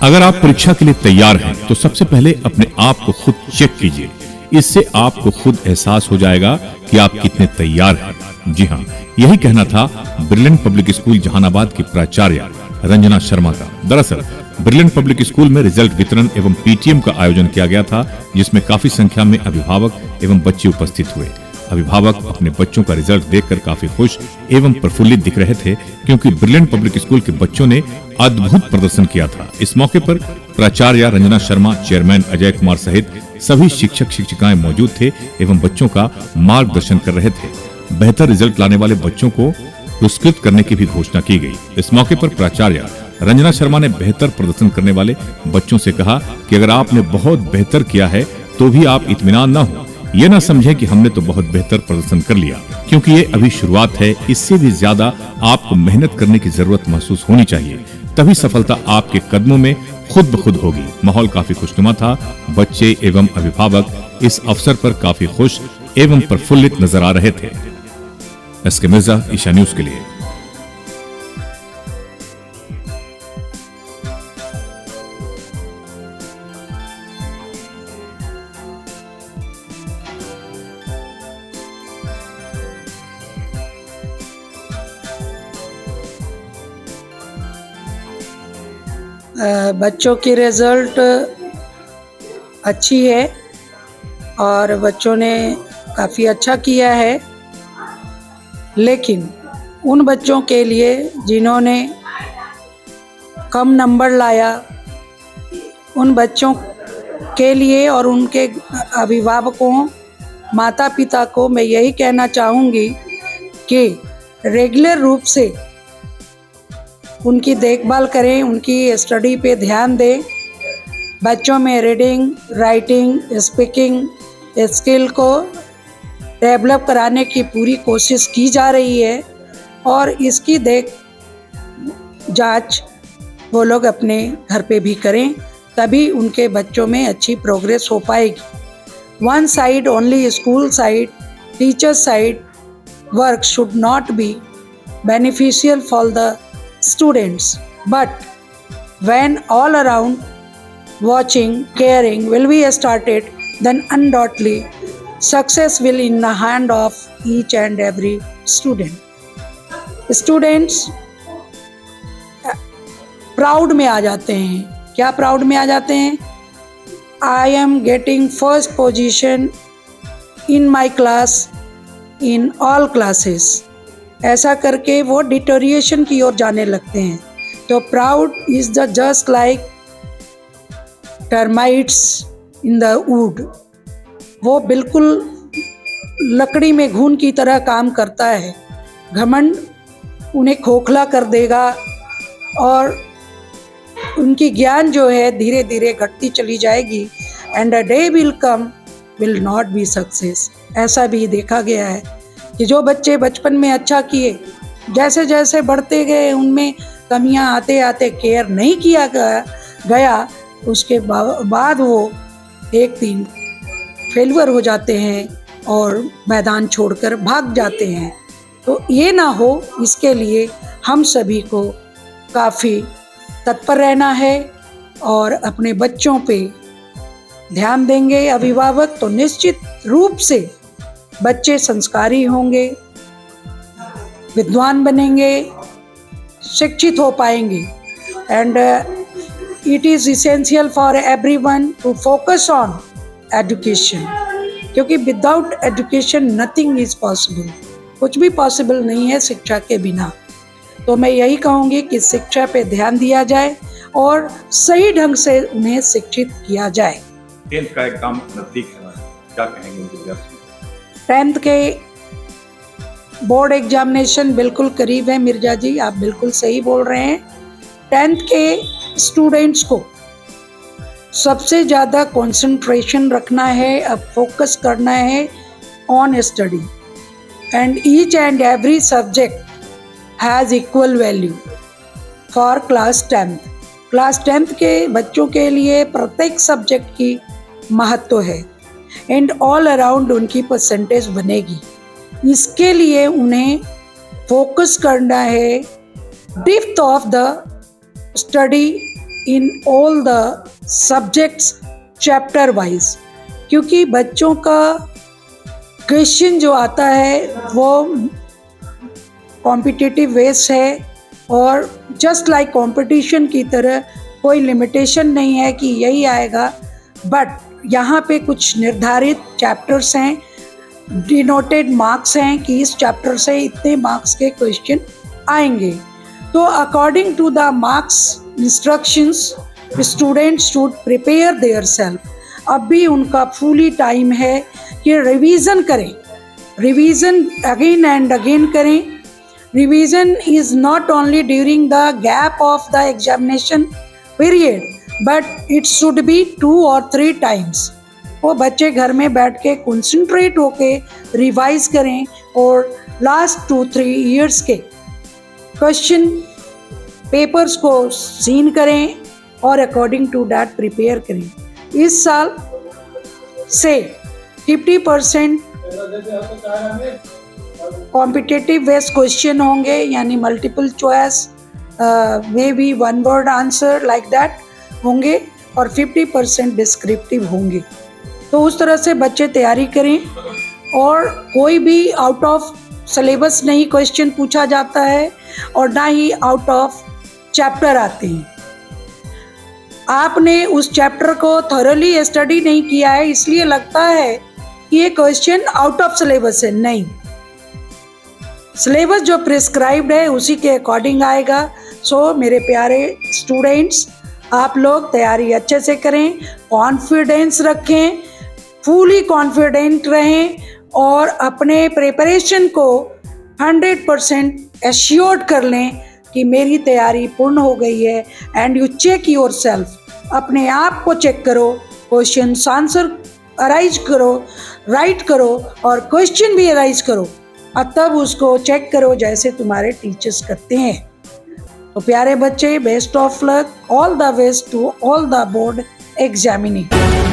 अगर आप परीक्षा के लिए तैयार हैं तो सबसे पहले अपने आप को खुद चेक कीजिए। इससे आपको खुद एहसास हो जाएगा कि आप कितने तैयार हैं। जी हाँ, यही कहना था ब्रिलियंट पब्लिक स्कूल जहानाबाद की प्राचार्य रंजना शर्मा का। दरअसल ब्रिलियंट पब्लिक स्कूल में रिजल्ट वितरण एवं पीटीएम का आयोजन किया गया था, जिसमें काफी संख्या में अभिभावक एवं बच्चे उपस्थित हुए। अभिभावक अपने बच्चों का रिजल्ट देखकर काफी खुश एवं प्रफुल्लित दिख रहे थे, क्योंकि ब्रिलियंट पब्लिक स्कूल के बच्चों ने अद्भुत प्रदर्शन किया था। इस मौके पर प्राचार्य रंजना शर्मा, चेयरमैन अजय कुमार सहित सभी शिक्षक शिक्षिकाएं मौजूद थे एवं बच्चों का मार्गदर्शन कर रहे थे। बेहतर रिजल्ट लाने वाले बच्चों को पुरस्कृत करने की भी घोषणा की गई। इस मौके पर प्राचार्य रंजना शर्मा ने बेहतर प्रदर्शन करने वाले बच्चों से कहा कि अगर आपने बहुत बेहतर किया है तो भी आप इत्मीनान न हो, ये ना समझें कि हमने तो बहुत बेहतर प्रदर्शन कर लिया, क्योंकि ये अभी शुरुआत है। इससे भी ज्यादा आपको मेहनत करने की जरूरत महसूस होनी चाहिए, तभी सफलता आपके कदमों में खुद ब खुद होगी। माहौल काफी खुशनुमा था। बच्चे एवं अभिभावक इस अवसर पर काफी खुश एवं प्रफुल्लित नजर आ रहे थे। एसके मिर्जा, ईशा न्यूज के लिए। बच्चों की रिज़ल्ट अच्छी है और बच्चों ने काफ़ी अच्छा किया है, लेकिन उन बच्चों के लिए जिन्होंने कम नंबर लाया, उन बच्चों के लिए और उनके अभिभावकों, माता पिता को मैं यही कहना चाहूँगी कि रेगुलर रूप से उनकी देखभाल करें, उनकी स्टडी पे ध्यान दें। बच्चों में रीडिंग, राइटिंग, स्पीकिंग स्किल को डेवलप कराने की पूरी कोशिश की जा रही है और इसकी जांच वो लोग अपने घर पे भी करें, तभी उनके बच्चों में अच्छी प्रोग्रेस हो पाएगी। One side only, school side, teacher side work should not be beneficial for the students, but when all around watching, caring will be started, then undoubtedly success will in the hand of each and every student. Students proud में आ जाते हैं। क्या proud में आ जाते हैं? I am getting first position in my class in all classes, ऐसा करके वो डिटोरिएशन की ओर जाने लगते हैं। तो proud is the just like termites in the wood, वो बिल्कुल लकड़ी में घुन की तरह काम करता है। घमंड उन्हें खोखला कर देगा और उनकी ज्ञान जो है धीरे धीरे घटती चली जाएगी। And a day will come will not be success. ऐसा भी देखा गया है कि जो बच्चे बचपन में अच्छा किए, जैसे जैसे बढ़ते गए उनमें कमियां आते आते केयर नहीं किया गया, उसके बाद वो एक दिन फेलियर हो जाते हैं और मैदान छोड़कर भाग जाते हैं। तो ये ना हो, इसके लिए हम सभी को काफ़ी तत्पर रहना है और अपने बच्चों पे ध्यान देंगे अभिभावक, तो निश्चित रूप से बच्चे संस्कारी होंगे, विद्वान बनेंगे, शिक्षित हो पाएंगे। And it is essential for everyone to focus on education, क्योंकि without education nothing is possible. कुछ भी पॉसिबल नहीं है शिक्षा के बिना। तो मैं यही कहूँगी कि शिक्षा पे ध्यान दिया जाए और सही ढंग से उन्हें शिक्षित किया जाए। 10th का एग्जाम नजदीक है, क्या कहेंगे विद्यार्थी? 10th के बोर्ड एग्जामिनेशन बिल्कुल करीब है मिर्जा जी, आप बिल्कुल सही बोल रहे हैं। 10th के स्टूडेंट्स को सबसे ज़्यादा कंसंट्रेशन रखना है, अब फोकस करना है on study, and each and every subject has equal value for class 10th। Class 10th के बच्चों के लिए प्रत्येक सब्जेक्ट की महत्व है एंड ऑल अराउंड उनकी परसेंटेज बनेगी। इसके लिए उन्हें फोकस करना है depth of the study in all the subjects chapter wise, क्योंकि बच्चों का क्वेश्चन जो आता है वो कॉम्पिटिटिव बेस है और जस्ट लाइक कंपटीशन की तरह कोई लिमिटेशन नहीं है कि यही आएगा, बट यहाँ पे कुछ निर्धारित चैप्टर्स हैं, डिनोटेड मार्क्स हैं कि इस चैप्टर से इतने मार्क्स के क्वेश्चन आएंगे। तो according to the marks instructions students should prepare their self. अब भी उनका फुली टाइम है कि रिवीजन करें, रिवीजन अगेन एंड अगेन करें। Revision is not only during the gap of the examination period, but it should be 2 or 3 times. वो बच्चे घर में बैठ के कंसंट्रेट होके रिवाइज करें और लास्ट 2-3 ईयर्स के क्वेश्चन पेपर्स को सीन करें और अकॉर्डिंग टू दैट प्रिपेयर करें। इस साल से 50% कॉम्पिटिटिव बेस्ड क्वेश्चन होंगे, यानी multiple choice may be 1 word answer like that होंगे और 50% डिस्क्रिप्टिव होंगे। तो उस तरह से बच्चे तैयारी करें और कोई भी आउट ऑफ सिलेबस नहीं क्वेश्चन पूछा जाता है और ना ही आउट ऑफ चैप्टर आते हैं। आपने उस चैप्टर को थॉरली स्टडी नहीं किया है इसलिए लगता है कि ये क्वेश्चन आउट ऑफ सिलेबस है, नहीं, सिलेबस जो प्रिस्क्राइब्ड है उसी के अकॉर्डिंग आएगा। सो मेरे प्यारे स्टूडेंट्स, आप लोग तैयारी अच्छे से करें, कॉन्फिडेंस रखें, फुली कॉन्फिडेंट रहें और अपने प्रिपरेशन को 100% एश्योर्ड कर लें कि मेरी तैयारी पूर्ण हो गई है। And you check your self, अपने आप को चेक करो, क्वेश्चन आंसर अराइज करो, राइट करो और क्वेश्चन भी अराइज करो और तब उसको चेक करो जैसे तुम्हारे टीचर्स करते हैं। तो प्यारे बच्चे, best of luck, all the best to all the board examination.